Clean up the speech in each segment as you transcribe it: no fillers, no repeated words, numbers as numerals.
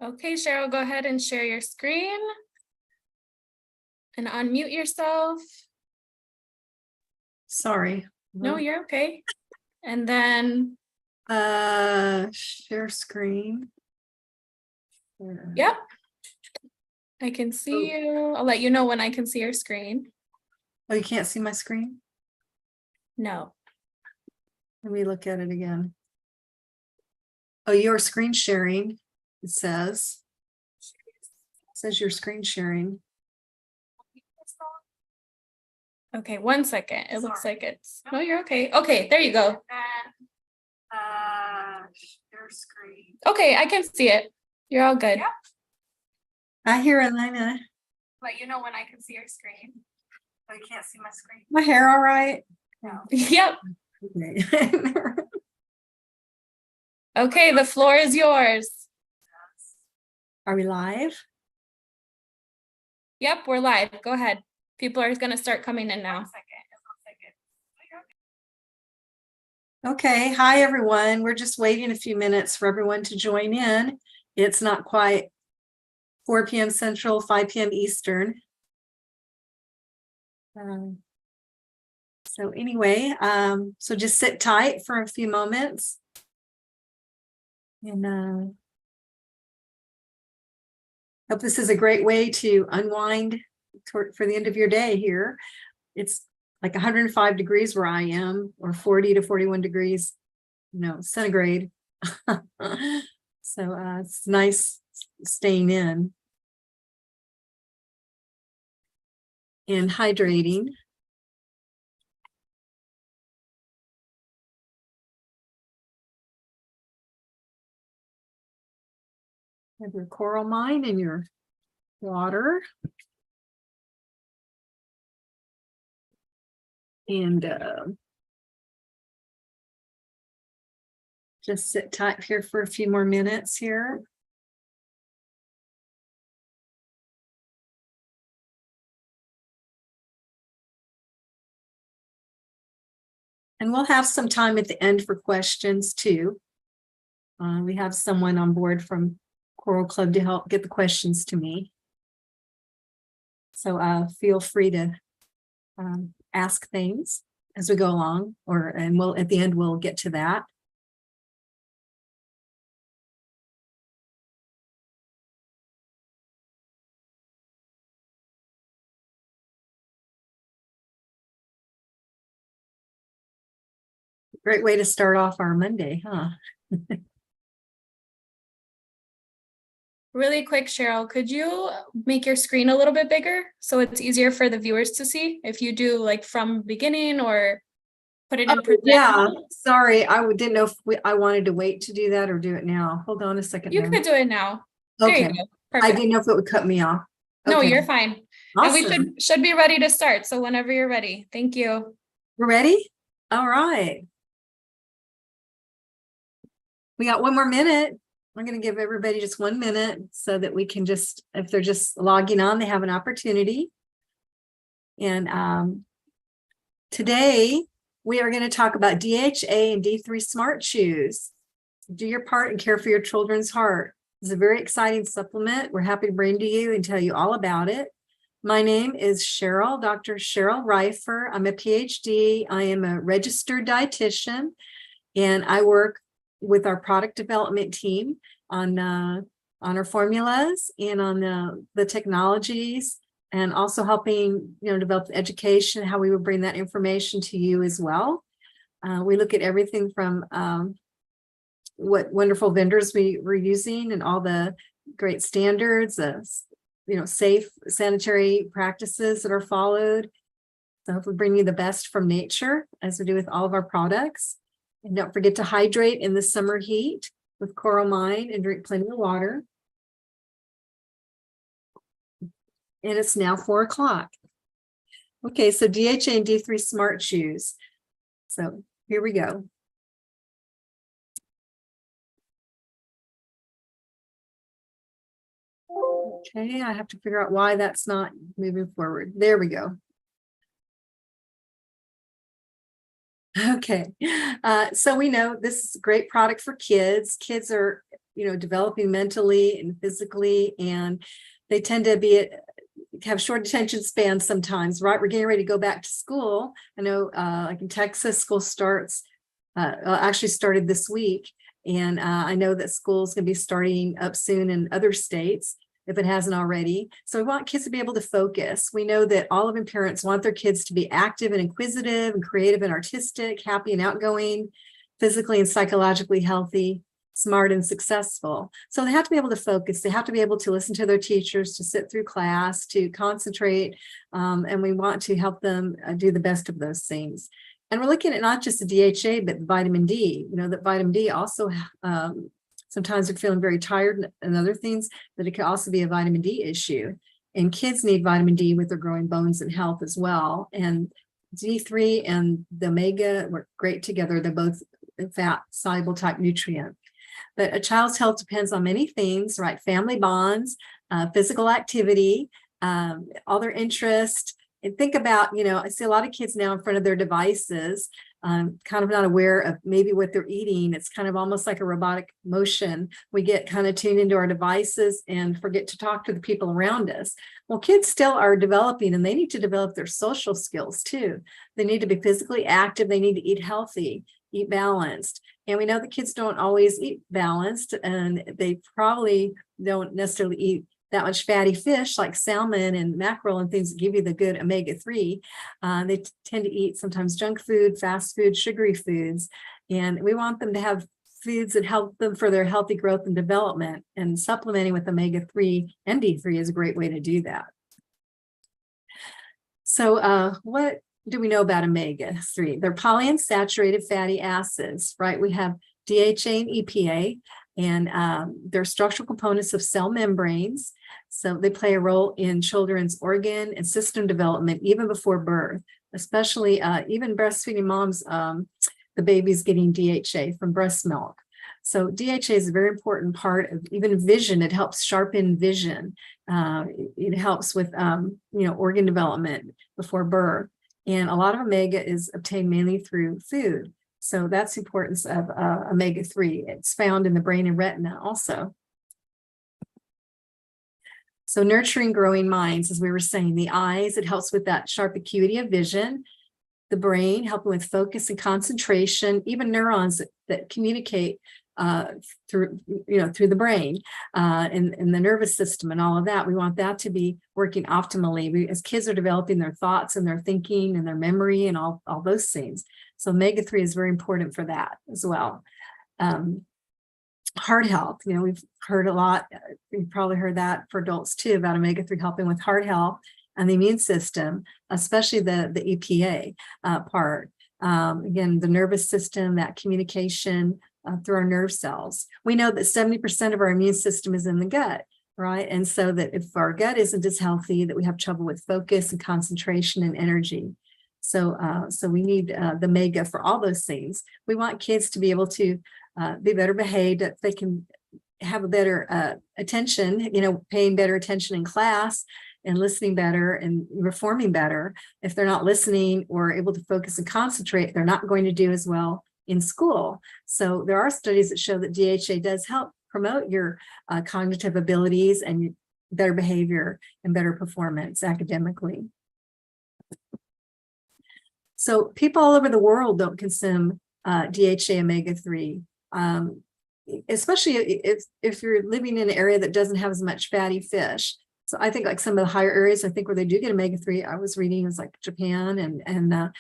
Okay, Cheryl, go ahead and share your screen and unmute yourself. Sorry. No, you're okay. And then share screen. Yep. I can see you. I'll let you know when I can see your screen. Oh, you can't see my screen? No. Let me look at it again. Oh, you're screen sharing. It says you're screen sharing. Okay, 1 second. It looks like it's no, you're okay. Okay, there you go. Share screen. Okay, I can see it. You're all good. Yep. I hear Elena. Let you know when I can see your screen. Oh, you can't see my screen. My hair all right? No. Yep. Okay. Okay, the floor is yours. Are we live? Yep, we're live. Go ahead. People are going to start coming in now. 1 second. Okay. Hi, everyone. We're just waiting a few minutes for everyone to join in. It's not quite 4 p.m. Central, 5 p.m. Eastern. So anyway, so just sit tight for a few moments. And hope this is a great way to unwind for the end of your day here. It's like 105 degrees where I am, or 40 to 41 degrees, centigrade. So it's nice staying in and hydrating. Have your coral mine and your water. And just sit tight here for a few more minutes here. And we'll have some time at the end for questions too. We have someone on board from Coral Club to help get the questions to me. So feel free to ask things as we go along, and we'll at the end we'll get to that. Great way to start off our Monday, huh? Really quick, Cheryl, could you make your screen a little bit bigger so it's easier for the viewers to see? If you do like from beginning or put it in present. Yeah, sorry, I didn't know if I wanted to wait to do that or do it now. Hold on a second. You could do it now. Okay. There you go. Perfect. I didn't know if it would cut me off. No, Okay. you're fine. Awesome. And we should be ready to start. So whenever you're ready. Thank you. We're ready? All right. We got 1 more minute. I'm going to give everybody just 1 minute so that we can just, if they're just logging on, they have an opportunity. And today we are going to talk about DHA and D3 Smart Chews. Do your part and care for your children's heart. It's a very exciting supplement. We're happy to bring to you and tell you all about it. My name is Cheryl, Dr. Cheryl Reifer. I'm a PhD. I am a registered dietitian, and I work with our product development team on our formulas and on the technologies, and also helping develop the education, how we would bring that information to you as well. We look at everything from what wonderful vendors we're using and all the great standards, safe sanitary practices that are followed. So hopefully bring you the best from nature, as we do with all of our products. And don't forget to hydrate in the summer heat with Coral Mine and drink plenty of water. And it's now 4 o'clock. Okay, so DHA and D3 Smart Chews. So here we go. Okay, I have to figure out why that's not moving forward. There we go. Okay, so we know this is a great product for kids. Kids are developing mentally and physically, and they tend to have short attention spans sometimes, right? We're getting ready to go back to school. I know like in Texas, school actually started this week. And I know that school's going to be starting up soon in other states if it hasn't already. So we want kids to be able to focus. We know that all of them parents want their kids to be active and inquisitive and creative and artistic, happy and outgoing, physically and psychologically healthy, smart and successful. So they have to be able to focus. They have to be able to listen to their teachers, to sit through class, to concentrate. And we want to help them do the best of those things. And we're looking at not just the DHA, but vitamin D. That vitamin D also, sometimes they're feeling very tired and other things, but it could also be a vitamin D issue. And kids need vitamin D with their growing bones and health as well. And D3 and the omega work great together. They're both fat-soluble type nutrient. But a child's health depends on many things, right? Family bonds, physical activity, all their interests. And think about, I see a lot of kids now in front of their devices, kind of not aware of maybe what they're eating. It's kind of almost like a robotic motion. We get kind of tuned into our devices and forget to talk to the people around us. Well, kids still are developing, and they need to develop their social skills too. They need to be physically active. They need to eat healthy, eat balanced. And we know that kids don't always eat balanced, and they probably don't necessarily eat that much fatty fish like salmon and mackerel and things that give you the good omega-3. They tend to eat sometimes junk food, fast food, sugary foods. And we want them to have foods that help them for their healthy growth and development. And supplementing with omega-3 and D3 is a great way to do that. So what do we know about omega-3? They're polyunsaturated fatty acids, right? We have DHA and EPA, and they're structural components of cell membranes. So they play a role in children's organ and system development even before birth, especially even breastfeeding moms, the baby's getting DHA from breast milk. So DHA is a very important part of even vision. It helps sharpen vision. It helps with, organ development before birth. And a lot of omega is obtained mainly through food. So that's the importance of omega-3. It's found in the brain and retina also. So nurturing growing minds, as we were saying, the eyes, it helps with that sharp acuity of vision. The brain, helping with focus and concentration, even neurons that communicate through the brain and the nervous system and all of that. We want that to be working optimally. As kids are developing their thoughts and their thinking and their memory and all those things. So omega-3 is very important for that as well. Heart health, we've heard a lot, you've probably heard that for adults too, about omega-3 helping with heart health and the immune system, especially the EPA part. Again, the nervous system, that communication through our nerve cells. We know that 70% of our immune system is in the gut, right? And so that if our gut isn't as healthy, that we have trouble with focus and concentration and energy. So we need the omega for all those things. We want kids to be able to be better behaved, that they can have a better attention, paying better attention in class and listening better and performing better. If they're not listening or able to focus and concentrate, they're not going to do as well in school. So there are studies that show that DHA does help promote your cognitive abilities and better behavior and better performance academically. So people all over the world don't consume DHA omega-3, especially if you're living in an area that doesn't have as much fatty fish. So I think like some of the higher areas, I think where they do get omega-3, I was reading is like Japan and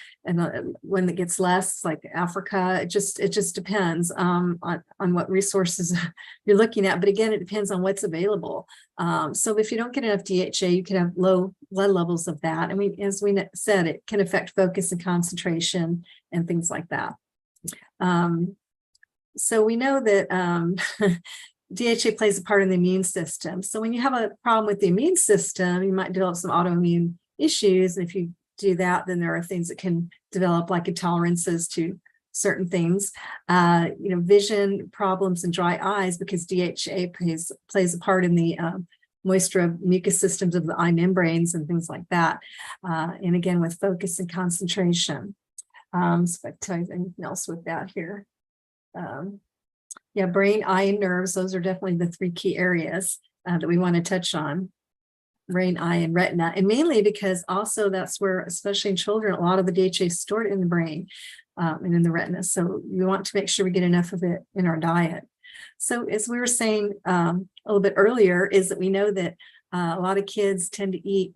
when it gets less, like Africa. It just depends on what resources you're looking at. But again, it depends on what's available. So if you don't get enough DHA, you can have low blood levels of that. I mean, as we said, it can affect focus and concentration and things like that. So we know that DHA plays a part in the immune system. So when you have a problem with the immune system, you might develop some autoimmune issues. And if you do that, then there are things that can develop like intolerances to certain things, vision problems and dry eyes, because DHA plays a part in the moisture of mucous systems of the eye membranes and things like that. And again, with focus and concentration. So if I tell you anything else with that here. Yeah, brain, eye, and nerves, those are definitely the three key areas that we want to touch on. Brain, eye, and retina. And mainly because also that's where, especially in children, a lot of the DHA is stored in the brain and in the retina. So you want to make sure we get enough of it in our diet. So as we were saying a little bit earlier, is that we know that a lot of kids tend to eat,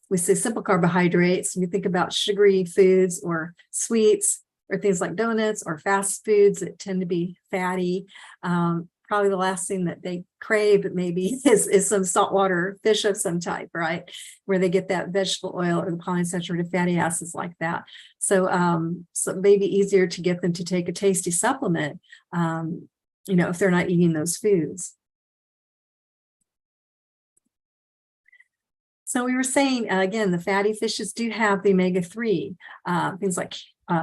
we say simple carbohydrates. When you think about sugary foods or sweets or things like donuts or fast foods that tend to be fatty. Probably the last thing that they crave maybe is some saltwater fish of some type, right? Where they get that vegetable oil or the polyunsaturated fatty acids like that. So, so it may be easier to get them to take a tasty supplement, if they're not eating those foods. So we were saying, again, the fatty fishes do have the omega-3, things like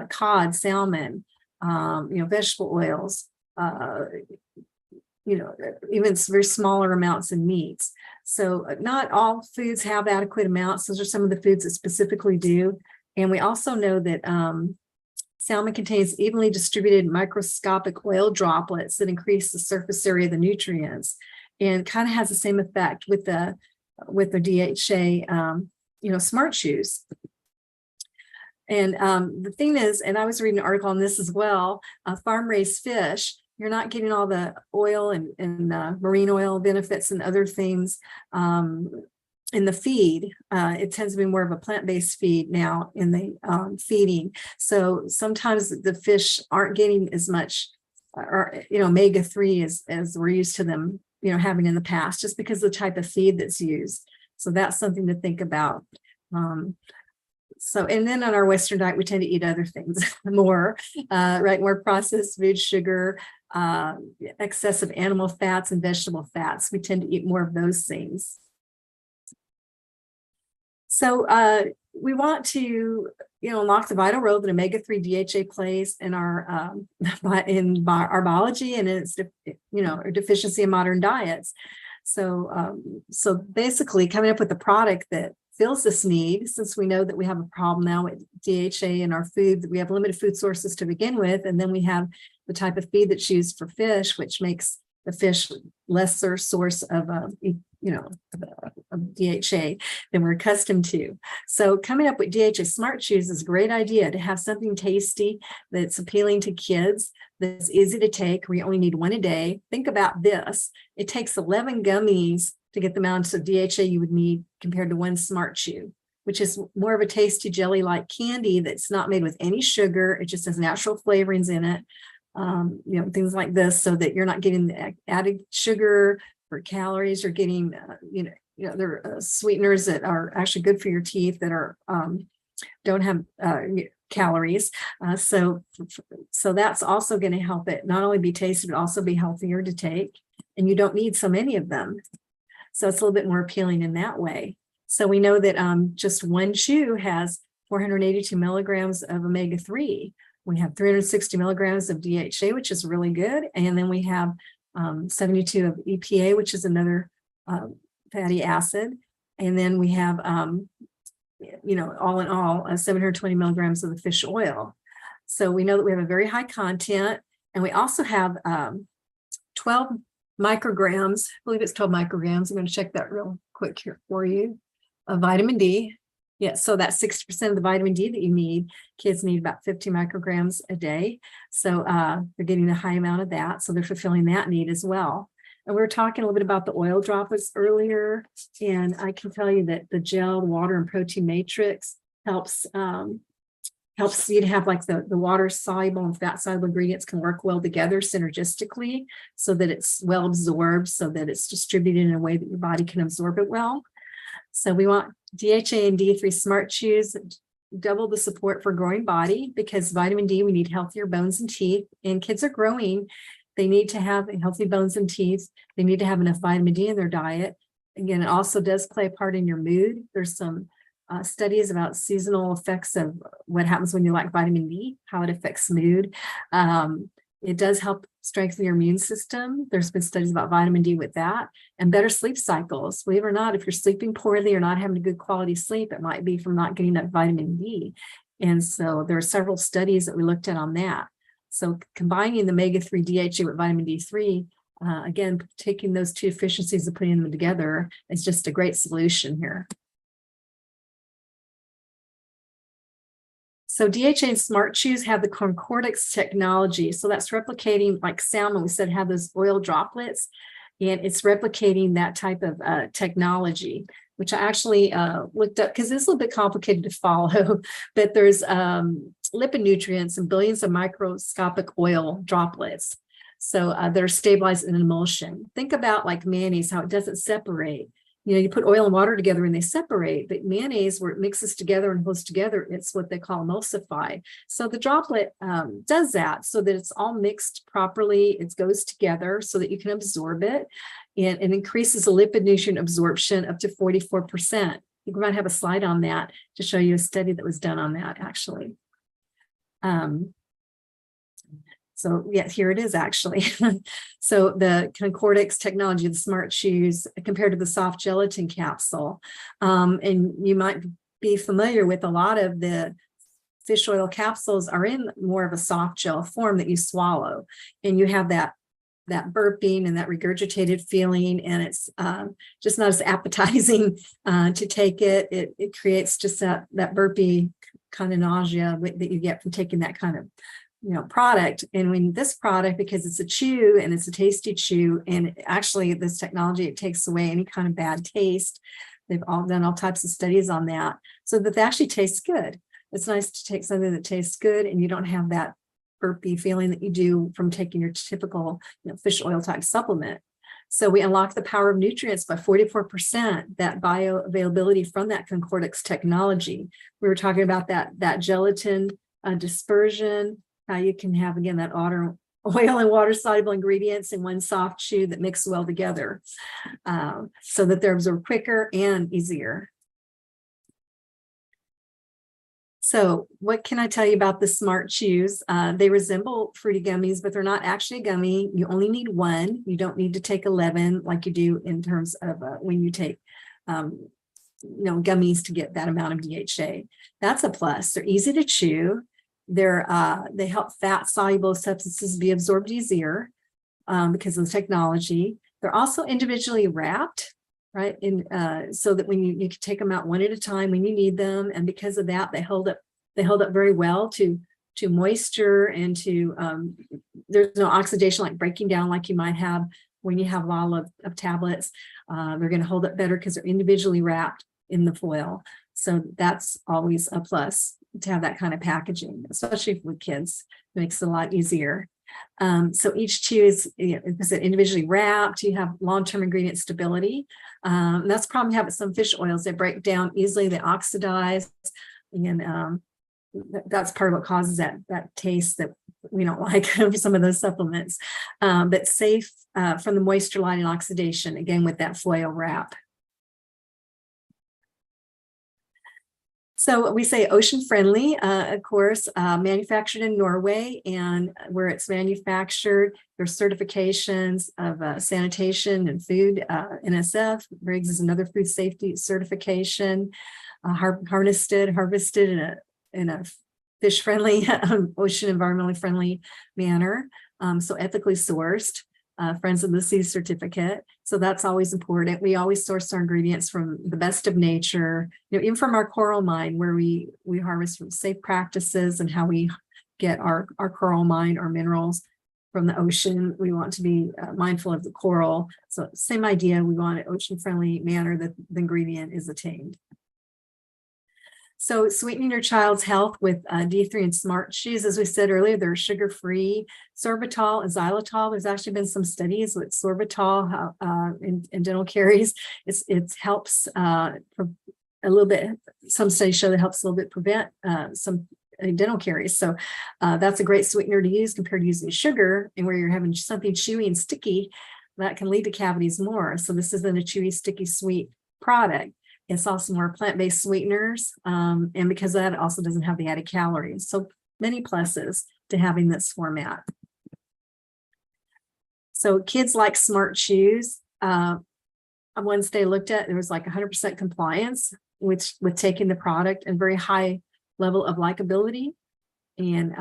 cod, salmon, vegetable oils, even very smaller amounts in meats. So not all foods have adequate amounts. Those are some of the foods that specifically do. And we also know that salmon contains evenly distributed microscopic oil droplets that increase the surface area of the nutrients, and kind of has the same effect with the DHA, Smart Chews. And the thing is, and I was reading an article on this as well, farm-raised fish, you're not getting all the oil and marine oil benefits and other things in the feed. It tends to be more of a plant-based feed now in the feeding. So sometimes the fish aren't getting as much, omega-3 as we're used to them, having in the past, just because of the type of feed that's used. So that's something to think about. So, and then on our Western diet, we tend to eat other things more, right? More processed food, sugar, excessive animal fats and vegetable fats. We tend to eat more of those things. So we want to, unlock the vital role that omega-3 DHA plays in our our biology and its, deficiency in modern diets. So, so basically, coming up with a product that fills this need, since we know that we have a problem now with DHA in our food, that we have limited food sources to begin with, and then we have the type of feed that's used for fish, which makes the fish lesser source of of DHA than we're accustomed to. So coming up with DHA Smart Chews is a great idea to have something tasty that's appealing to kids, that's easy to take. We only need one a day. Think about this. It takes 11 gummies to get the amounts of DHA you would need compared to one Smart Chew, which is more of a tasty jelly-like candy that's not made with any sugar. It just has natural flavorings in it, things like this, so that you're not getting the added sugar or calories. You're getting, they're sweeteners that are actually good for your teeth that are don't have calories. So that's also going to help it not only be tasty, but also be healthier to take. And you don't need so many of them. So it's a little bit more appealing in that way. So we know that just one chew has 482 milligrams of omega-3. We have 360 milligrams of DHA, which is really good. And then we have 72 of EPA, which is another fatty acid. And then we have, all in all, 720 milligrams of the fish oil. So we know that we have a very high content. And we also have 12 micrograms, I believe it's 12 micrograms. I'm going to check that real quick here for you, of vitamin D. Yeah, so that's 60% of the vitamin D that you need. Kids need about 50 micrograms a day. So they're getting a high amount of that. So they're fulfilling that need as well. And we were talking a little bit about the oil droplets earlier. And I can tell you that the gel, water, and protein matrix helps you to have like the water soluble and fat soluble ingredients can work well together synergistically so that it's well absorbed, so that it's distributed in a way that your body can absorb it well. So we want DHA and D3 Smart Chews, double the support for growing body, because vitamin D, we need healthier bones and teeth, and kids are growing. They need to have healthy bones and teeth. They need to have enough vitamin D in their diet. Again, it also does play a part in your mood. There's some studies about seasonal effects of what happens when you lack vitamin D, how it affects mood. It does help strengthen your immune system. There's been studies about vitamin D with that, and better sleep cycles. Believe it or not, if you're sleeping poorly or not having a good quality sleep, it might be from not getting enough vitamin D. And so there are several studies that we looked at on that. So combining the omega-3 DHA with vitamin D3, again, taking those two deficiencies and putting them together is just a great solution here. So DHA and Smart Chews have the ConCordix technology. So that's replicating, like salmon, we said, have those oil droplets, and it's replicating that type of technology, which I actually looked up because it's a little bit complicated to follow, but there's lipid nutrients and billions of microscopic oil droplets. So they're stabilized in emulsion. Think about like mayonnaise, how it doesn't separate. You know, you put oil and water together and they separate, but mayonnaise, where it mixes together and holds together, it's what they call emulsify. So the droplet does that so that it's all mixed properly. It goes together so that you can absorb it, and it increases the lipid nutrient absorption up to 44%. You might have a slide on that to show you a study that was done on that, actually. So yeah, here it is actually. So the ConCordix technology, the Smart Chews, compared to the soft gelatin capsule. And you might be familiar with a lot of the fish oil capsules are in more of a soft gel form that you swallow. And you have that burping and that regurgitated feeling, and it's just not as appetizing to take it. It creates just that burpy kind of nausea that you get from taking that kind of product. And when this product, because it's a chew and it's a tasty chew, and actually this technology, it takes away any kind of bad taste. They've all done all types of studies on that, so that they actually taste good. It's nice to take something that tastes good and you don't have that burpy feeling that you do from taking your typical fish oil type supplement. So we unlock the power of nutrients by 44%, that bioavailability from that ConCordix technology. We were talking about that gelatin dispersion, how you can have, again, that oil and water soluble ingredients in one soft chew that mix well together, so that they're absorbed quicker and easier. So what can I tell you about the Smart Chews? They resemble fruity gummies, but they're not actually a gummy. You only need one. You don't need to take 11 like you do in terms of when you take gummies to get that amount of DHA. That's a plus. They're easy to chew. They help fat-soluble substances be absorbed easier because of the technology. They're also individually wrapped, right? And so that when you can take them out one at a time when you need them, and because of that, they hold up very well to moisture and to there's no oxidation like breaking down like you might have when you have a lot of tablets. They're going to hold up better because they're individually wrapped in the foil. So that's always a plus to have that kind of packaging, especially with kids. It makes it a lot easier. So each chew is individually wrapped. You have long-term ingredient stability. That's the problem you have with some fish oils. They break down easily, they oxidize, and that's part of what causes that taste that we don't like for some of those supplements. But safe from the moisture, light, and oxidation, again, with that foil wrap. So we say ocean friendly, of course, manufactured in Norway, and where it's manufactured, there's certifications of sanitation and food. NSF, Briggs is another food safety certification, harvested in a fish friendly, ocean environmentally friendly manner. So ethically sourced. Friends of the Sea certificate. So that's always important. We always source our ingredients from the best of nature, even from our coral mine, where we harvest from safe practices and how we get our coral mine, our minerals from the ocean. We want to be mindful of the coral. So same idea, we want an ocean-friendly manner that the ingredient is attained. So sweetening your child's health with D3 and Smart Chews, as we said earlier, they're sugar-free. Sorbitol and xylitol, there's actually been some studies with sorbitol in dental caries. It helps a little bit, some studies show that helps a little bit prevent some dental caries. So that's a great sweetener to use compared to using sugar, and where you're having something chewy and sticky, that can lead to cavities more. So this isn't a chewy, sticky, sweet product. It's also more plant-based sweeteners, and because of that, it also doesn't have the added calories. So many pluses to having this format. So kids like Smart Chews. On one study I looked at, there was like 100% compliance with taking the product and very high level of likability. And,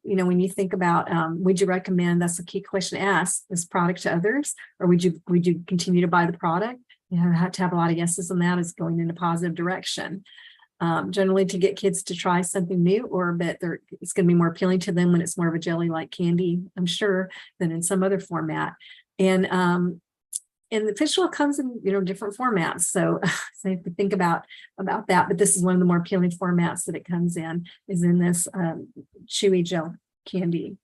when you think about, would you recommend, that's a key question to ask, this product to others, or would you continue to buy the product? You have to have a lot of yeses on that. Is going in a positive direction. Generally to get kids to try something new, but it's going to be more appealing to them when it's more of a jelly-like candy, I'm sure, than in some other format. And the fish oil comes in, different formats. So you have to think about that. But this is one of the more appealing formats that it comes in, is in this chewy gel candy.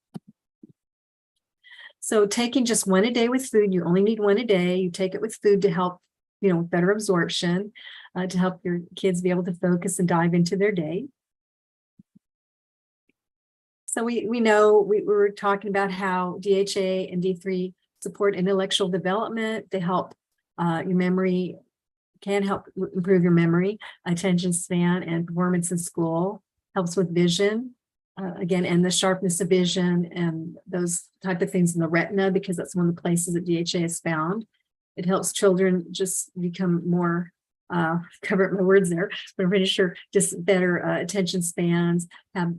So taking just one a day with food, you only need one a day. You take it with food to help, better absorption, to help your kids be able to focus and dive into their day. So we know we were talking about how DHA and D3 support intellectual development. They help your memory, can help improve your memory, attention span, and performance in school. Helps with vision, again, and the sharpness of vision and those type of things in the retina, because that's one of the places that DHA is found. It helps children just become more, cover up my words there, but I'm pretty sure just better attention spans, have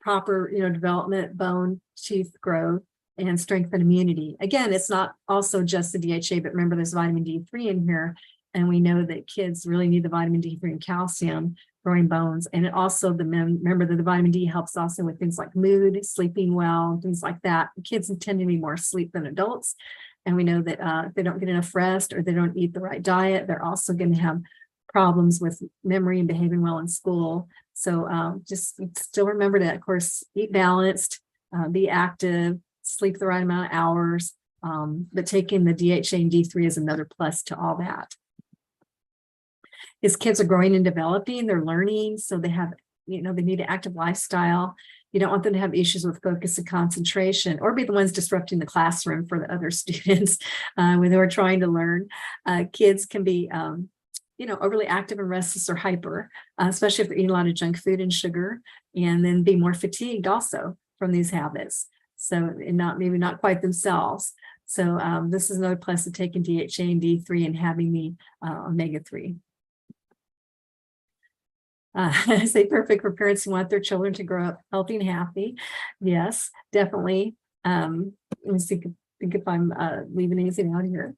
proper, development, bone, teeth growth, and strength and immunity. Again, it's not also just the DHA, but remember there's vitamin D3 in here. And we know that kids really need the vitamin D3 and calcium, growing bones. And it also, remember that the vitamin D helps also with things like mood, sleeping well, things like that. Kids tend to be more asleep than adults. And we know that if they don't get enough rest or they don't eat the right diet, they're also going to have problems with memory and behaving well in school. So just still remember that, of course, eat balanced, be active, sleep the right amount of hours, but taking the DHA and D3 is another plus to all that. As kids are growing and developing, they're learning, so they have, they need an active lifestyle. You don't want them to have issues with focus and concentration, or be the ones disrupting the classroom for the other students when they're trying to learn. Kids can be, overly active and restless or hyper, especially if they're eating a lot of junk food and sugar, and then be more fatigued also from these habits. So, and maybe not quite themselves. So this is another plus of taking DHA and D3 and having the omega-3. I say perfect for parents who want their children to grow up healthy and happy. Yes, definitely. Let me think if I'm leaving anything out here.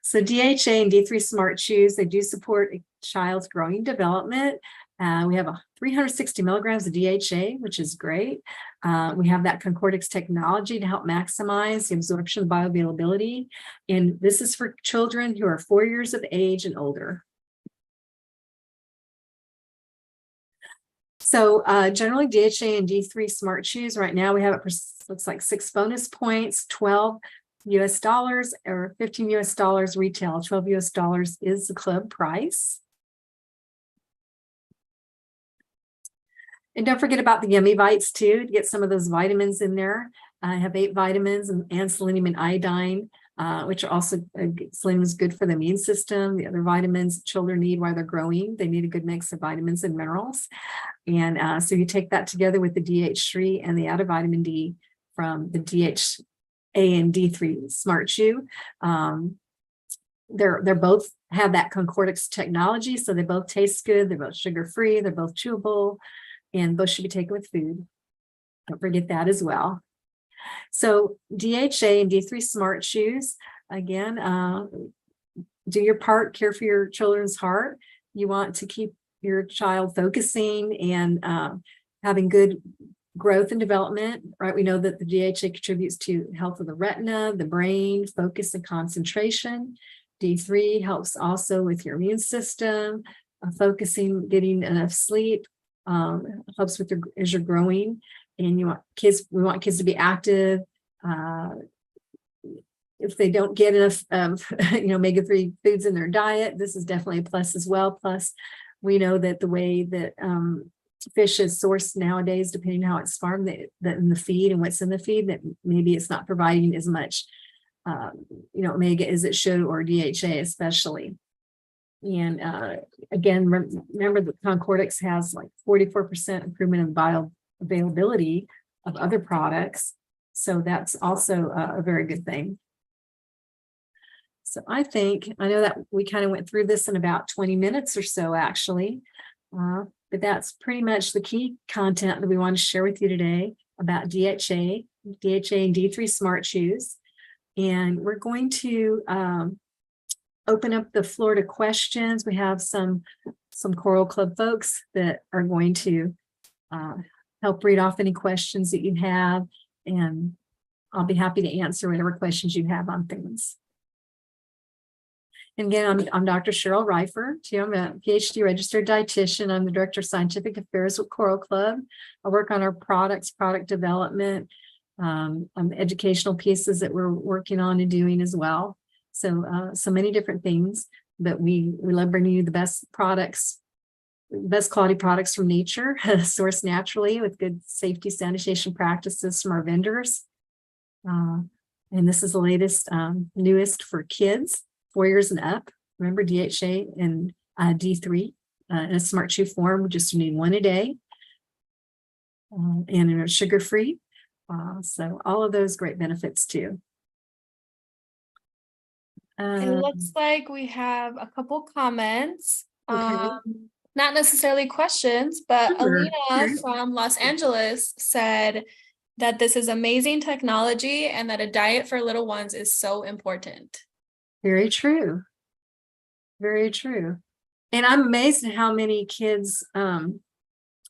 So DHA and D3 Smart Chews, they do support a child's growing development. We have 360 milligrams of DHA, which is great. We have that ConCordix technology to help maximize the absorption of bioavailability. And this is for children who are 4 years of age and older. So generally DHA and D3 Smart Chews, right now we have it for, looks like 6 bonus points, $12 US or $15 US retail. $12 US is the club price. And don't forget about the Yummy Bites too, to get some of those vitamins in there. I have 8 vitamins and selenium and iodine, which are also, selenium is good for the immune system. The other vitamins children need while they're growing, they need a good mix of vitamins and minerals. And so you take that together with the DH3 and the added vitamin D from the DHA and D3 Smart Chew. They're both have that ConCordix technology, so they both taste good. They're both sugar-free. They're both chewable, and both should be taken with food. Don't forget that as well. So DHA and D3 Smart Chews, again, do your part, care for your children's heart. You want to keep your child focusing and having good growth and development, right? We know that the DHA contributes to health of the retina, the brain, focus and concentration. D3 helps also with your immune system, focusing, getting enough sleep, helps with as you're growing. And we want kids to be active. If they don't get enough omega-3 foods in their diet, this is definitely a plus as well. Plus, we know that the way that fish is sourced nowadays, depending on how it's farmed, that in the feed and what's in the feed, that maybe it's not providing as much omega as it should, or DHA especially. And again, remember that ConCordix has like 44% improvement in bioavailability of other products. So that's also a very good thing. So I know that we kind of went through this in about 20 minutes or so, actually. But But that's pretty much the key content that we want to share with you today about DHA and D3 Smart Chews. And we're going to open up the floor to questions. We have some Coral Club folks that are going to help read off any questions that you have, and I'll be happy to answer whatever questions you have on things. And again, I'm Dr. Cheryl Reifer, too. I'm a PhD registered dietitian. I'm the Director of Scientific Affairs with Coral Club. I work on our products, product development, educational pieces that we're working on and doing as well. So many different things, but we love bringing you the best products, best quality products from nature, sourced naturally with good safety sanitation practices from our vendors. And this is the latest, newest for kids, 4 years and up. Remember, DHA and D3 in a smart chew form. We just need one a day, and in sugar-free. So all of those great benefits too. It looks like we have a couple comments. Okay. Not necessarily questions, but Sure. Alina from Los Angeles said that this is amazing technology and that a diet for little ones is so important. Very true. Very true. And I'm amazed at how many kids, I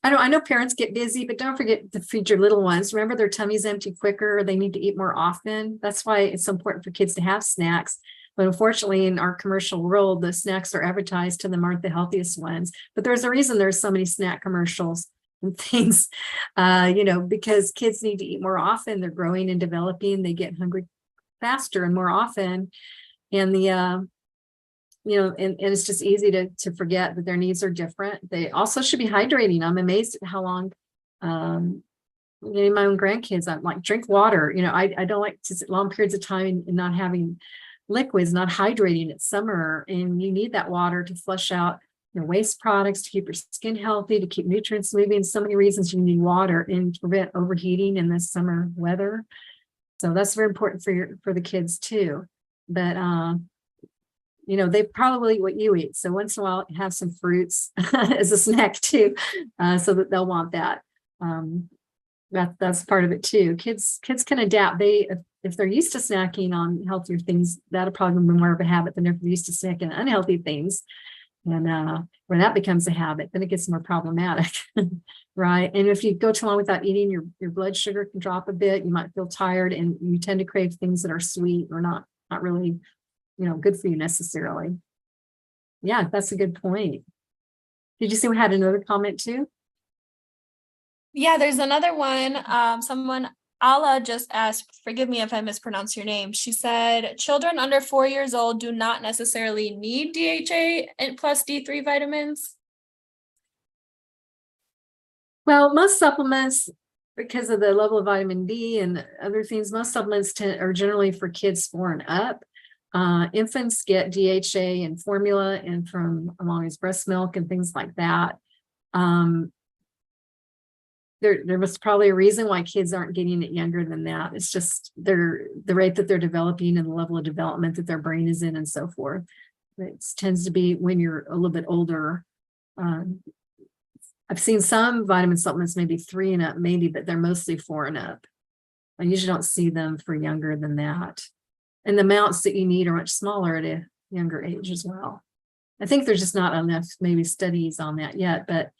know parents get busy, but don't forget to feed your little ones. Remember, their tummies empty quicker. They need to eat more often. That's why it's so important for kids to have snacks. But unfortunately, in our commercial world, the snacks are advertised to them aren't the healthiest ones. But there's a reason there's so many snack commercials and things, because kids need to eat more often. They're growing and developing. They get hungry faster and more often. And and it's just easy to forget that their needs are different. They also should be hydrating. I'm amazed at how long, my own grandkids, I'm like, drink water. I don't like to sit long periods of time and not having liquids, not hydrating. It's summer, and you need that water to flush out your waste products, to keep your skin healthy, to keep nutrients moving. So many reasons you need water, and to prevent overheating in this summer weather. So that's very important for the kids too. But they probably eat what you eat. So once in a while, have some fruits as a snack too, so that they'll want that. That's part of it too. Kids can adapt. If they're used to snacking on healthier things, that'll probably be more of a habit than if they're used to snacking on unhealthy things. And when that becomes a habit, then it gets more problematic, right? And if you go too long without eating, your blood sugar can drop a bit. You might feel tired, and you tend to crave things that are sweet or not really, good for you necessarily. Yeah, that's a good point. Did you see we had another comment too? Yeah, there's another one. Someone, Ala, just asked, forgive me if I mispronounce your name. She said, children under 4 years old do not necessarily need DHA and plus D3 vitamins. Well, most supplements, because of the level of vitamin D and other things, most supplements are generally for kids 4 and up. Infants get DHA in formula and from along as breast milk and things like that. There was probably a reason why kids aren't getting it younger than that. It's just the rate that they're developing and the level of development that their brain is in and so forth. It tends to be when you're a little bit older. I've seen some vitamin supplements, maybe 3 and up, maybe, but they're mostly 4 and up. I usually don't see them for younger than that. And the amounts that you need are much smaller at a younger age as well. I think there's just not enough maybe studies on that yet, but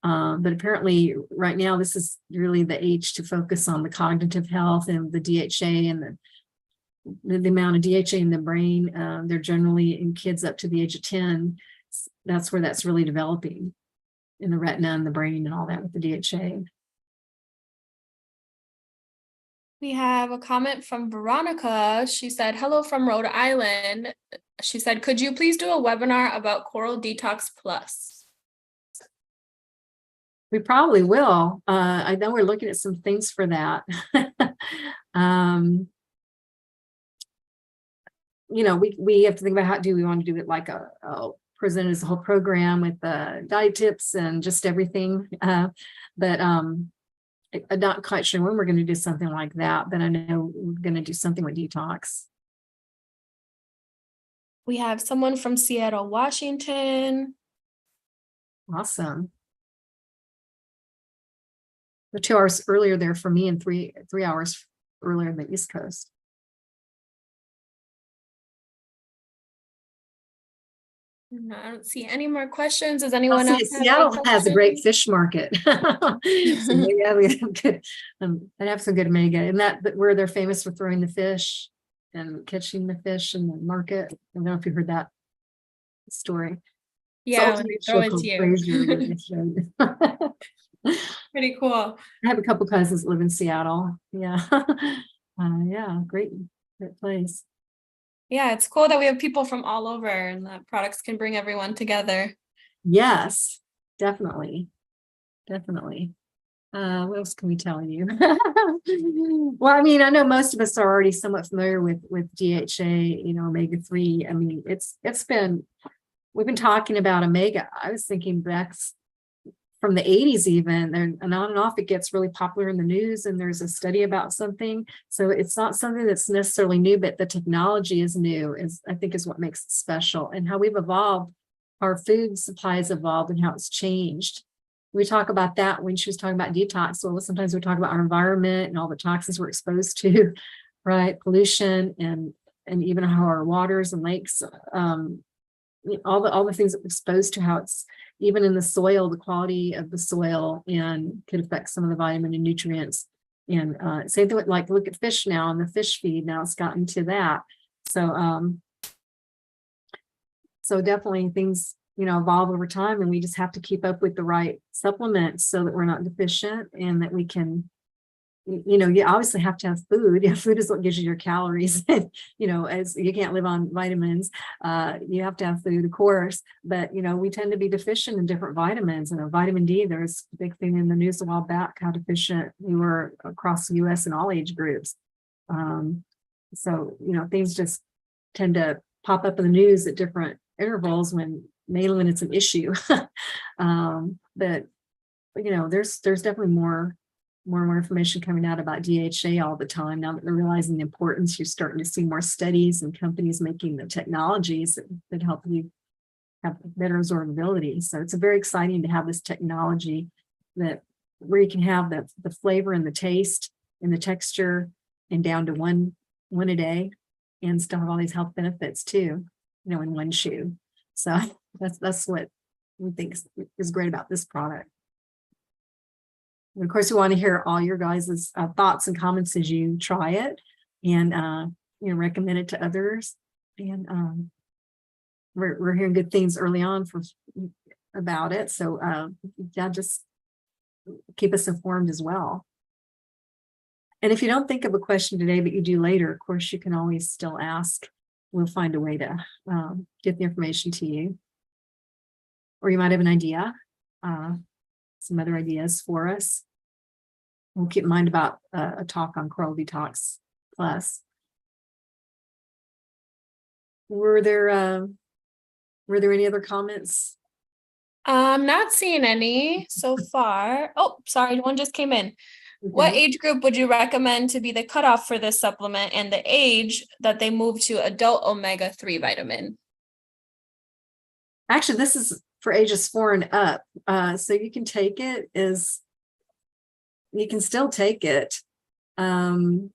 apparently right now this is really the age to focus on the cognitive health and the DHA and the amount of DHA in the brain. They're generally in kids up to the age of 10. That's where that's really developing in the retina and the brain and all that with the DHA. We have a comment from Veronica. She said, hello from Rhode Island. She said, could you please do a webinar about Coral Detox Plus? We probably will. I know we're looking at some things for that. We have to think about how do we want to do it, like present as a whole program with diet tips and just everything. But I'm not quite sure when we're going to do something like that, but I know we're going to do something with detox. We have someone from Seattle, Washington. Awesome. Or 2 hours earlier there for me and three hours earlier in the East Coast. I don't see any more questions. Does anyone I'll else say have any Seattle has a great questions? fish market. So yeah, we have good, they have some good omega, and that where they're famous for throwing the fish and catching the fish in the market. I don't know if you heard that story. It's an Yeah, when old they show throw it to called Frasier that you. they showed. Pretty cool. I have a couple cousins that live in Seattle. Yeah. Yeah, great place. Yeah, it's cool that we have people from all over and that products can bring everyone together. Yes, definitely. Definitely. What else can we tell you? Well, I mean, I know most of us are already somewhat familiar with DHA, omega-3. I mean, we've been talking about omega. I was thinking back from the 80s even, and on and off it gets really popular in the news, and there's a study about something. So it's not something that's necessarily new, but the technology is new, I think is what makes it special, and how we've evolved, our food supply has evolved and how it's changed. We talk about that when she was talking about detox. Well, sometimes we talk about our environment and all the toxins we're exposed to, right? Pollution and even how our waters and lakes, all the things that we're exposed to, how it's even in the soil, the quality of the soil, and could affect some of the vitamin and nutrients. And same thing with, like, look at fish now and the fish feed. Now it's gotten to that. So definitely things, evolve over time, and we just have to keep up with the right supplements so that we're not deficient, and that we can, you obviously have to have food. Yeah, food is what gives you your calories. As you can't live on vitamins, you have to have food, of course. But we tend to be deficient in different vitamins. And vitamin D, there's a big thing in the news a while back how deficient we were across the U.S. in all age groups. So things just tend to pop up in the news at different intervals mainly when it's an issue. But there's definitely more and more information coming out about DHA all the time. Now that they're realizing the importance, you're starting to see more studies and companies making the technologies that help you have better absorbability. So it's very exciting to have this technology where you can have the flavor and the taste and the texture and down to one a day, and still have all these health benefits too, in one chew. So that's what we think is great about this product. And of course, we want to hear all your guys' thoughts and comments as you try it, and recommend it to others. And we're hearing good things early on about it. So yeah, just keep us informed as well. And if you don't think of a question today, but you do later, of course, you can always still ask. We'll find a way to get the information to you. Or you might have an idea, some other ideas for us. We'll keep in mind about a talk on Coral Detox Plus. Were there any other comments? I'm not seeing any so far. Oh, sorry, one just came in. What Okay. age group would you recommend to be the cutoff for this supplement, and the age that they move to adult omega-3 vitamin? Actually, this is for ages 4 and up. So you can take it you can still take it. I mean,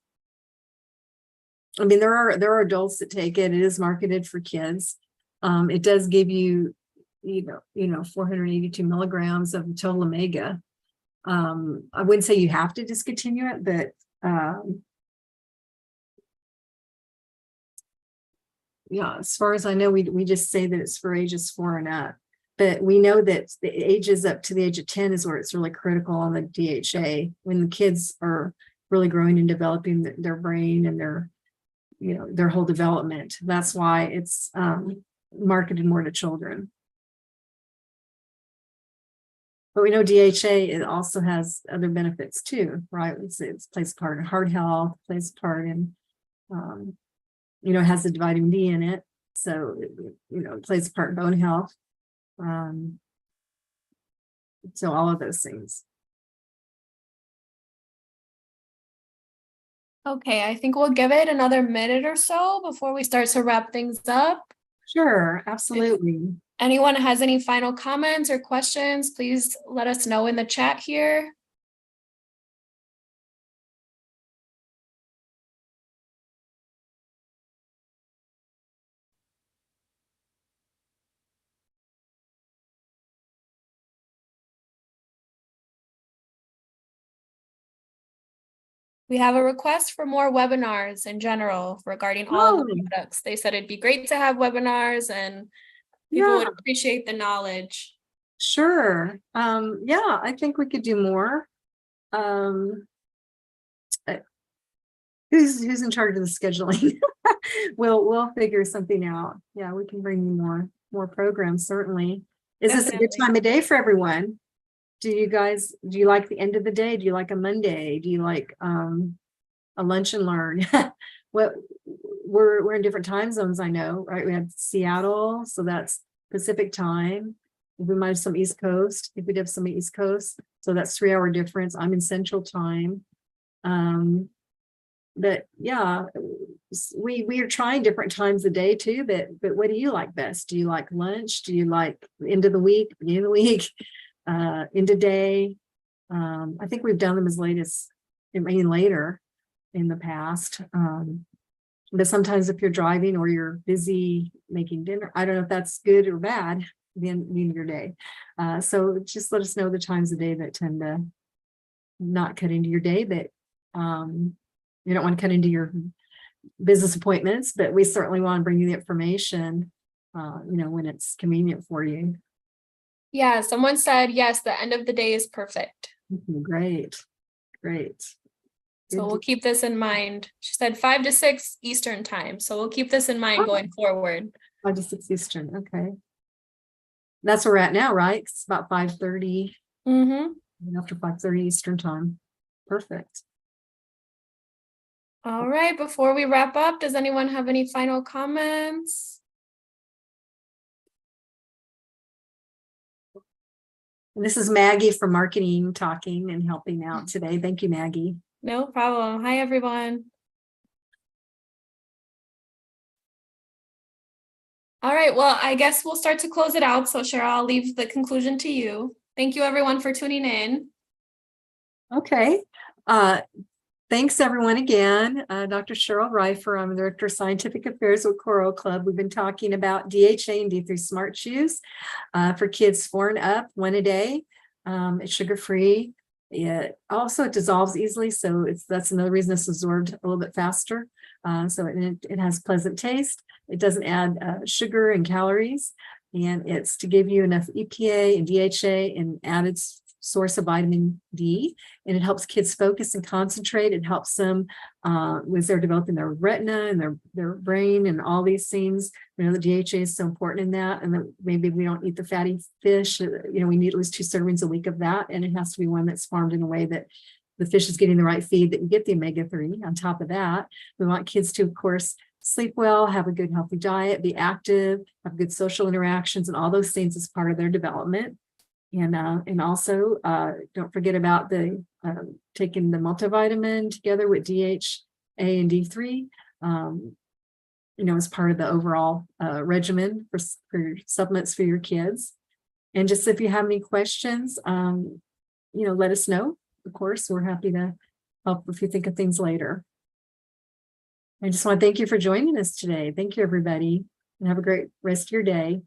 there are adults that take it. It is marketed for kids. It does give you, 482 milligrams of total omega. I wouldn't say you have to discontinue it, but yeah, as far as I know, we just say that it's for ages 4 and up. But we know that the ages up to the age of 10 is where it's really critical on the DHA, when the kids are really growing and developing their brain and their whole development. That's why it's marketed more to children. But we know DHA, it also has other benefits too, right? It plays a part in heart health, plays a part in, it has the vitamin D in it. So, it plays a part in bone health. So all of those things. Okay, I think we'll give it another minute or so before we start to wrap things up. Sure, absolutely. Anyone has any final comments or questions, please let us know in the chat here. We have a request for more webinars in general regarding all of the Oh, products. They said it'd be great to have webinars and people yeah, would appreciate the knowledge. sure. Yeah, I think we could do more. Um, uh, who's in charge of the scheduling? We'll figure something out. Yeah, we can bring you more programs, certainly. Is this a good Definitely. time of day for everyone? Do you like the end of the day? Do you like a Monday? Do you like a lunch and learn? What we're in different time zones, I know, right? We have Seattle, so that's Pacific time. We might have some East Coast, if we have some East Coast, so that's 3 hour difference. I'm in Central time. But yeah, we are trying different times of day too, but what do you like best? Do you like lunch? Do you like end of the week, beginning of the week, end of day? I think we've done them as late as, I mean, later in the past. But sometimes if you're driving or you're busy making dinner, I don't know if that's good or bad, the end of your day. So just let us know the times of day that tend to not cut into your day, but you don't want to cut into your business appointments, but we certainly want to bring you the information, when it's convenient for you. Yeah, someone said, yes, the end of the day is perfect. Great. So Good. we'll keep this in mind. She said 5 to 6 Eastern time. So we'll keep this in mind going forward. 5 to 6 Eastern. Okay. That's where we're at now, right? It's about 5:30. After 5:30 Eastern time. Perfect. All right, before we wrap up, does anyone have any final comments? And this is Maggie from marketing talking and helping out today. Thank you, Maggie. No problem. Hi, everyone. All right, well, I guess we'll start to close it out. So Cheryl, I'll leave the conclusion to you. Thank you everyone for tuning in. Okay. Thanks everyone again. Dr. Cheryl Reifer, I'm the Director of Scientific Affairs with Coral Club. We've been talking about DHA and D3 Smart Chews for kids 4 and up, 1 a day. It's sugar-free. It dissolves easily, so that's another reason it's absorbed a little bit faster. So it has pleasant taste. It doesn't add sugar and calories, and it's to give you enough EPA and DHA and added source of vitamin D, and it helps kids focus and concentrate. It helps them as they're developing their retina and their brain and all these things. We know the DHA is so important in that, and that maybe we don't eat the fatty fish. We need at least 2 servings a week of that, and it has to be one that's farmed in a way that the fish is getting the right feed, that you get the omega-3. On top of that, we want kids to, of course, sleep well, have a good healthy diet, be active, have good social interactions, and all those things as part of their development. And also don't forget about the taking the multivitamin together with DHA and D3, as part of the overall regimen for supplements for your kids. And just if you have any questions, let us know. Of course, we're happy to help if you think of things later. I just want to thank you for joining us today. Thank you, everybody, and have a great rest of your day.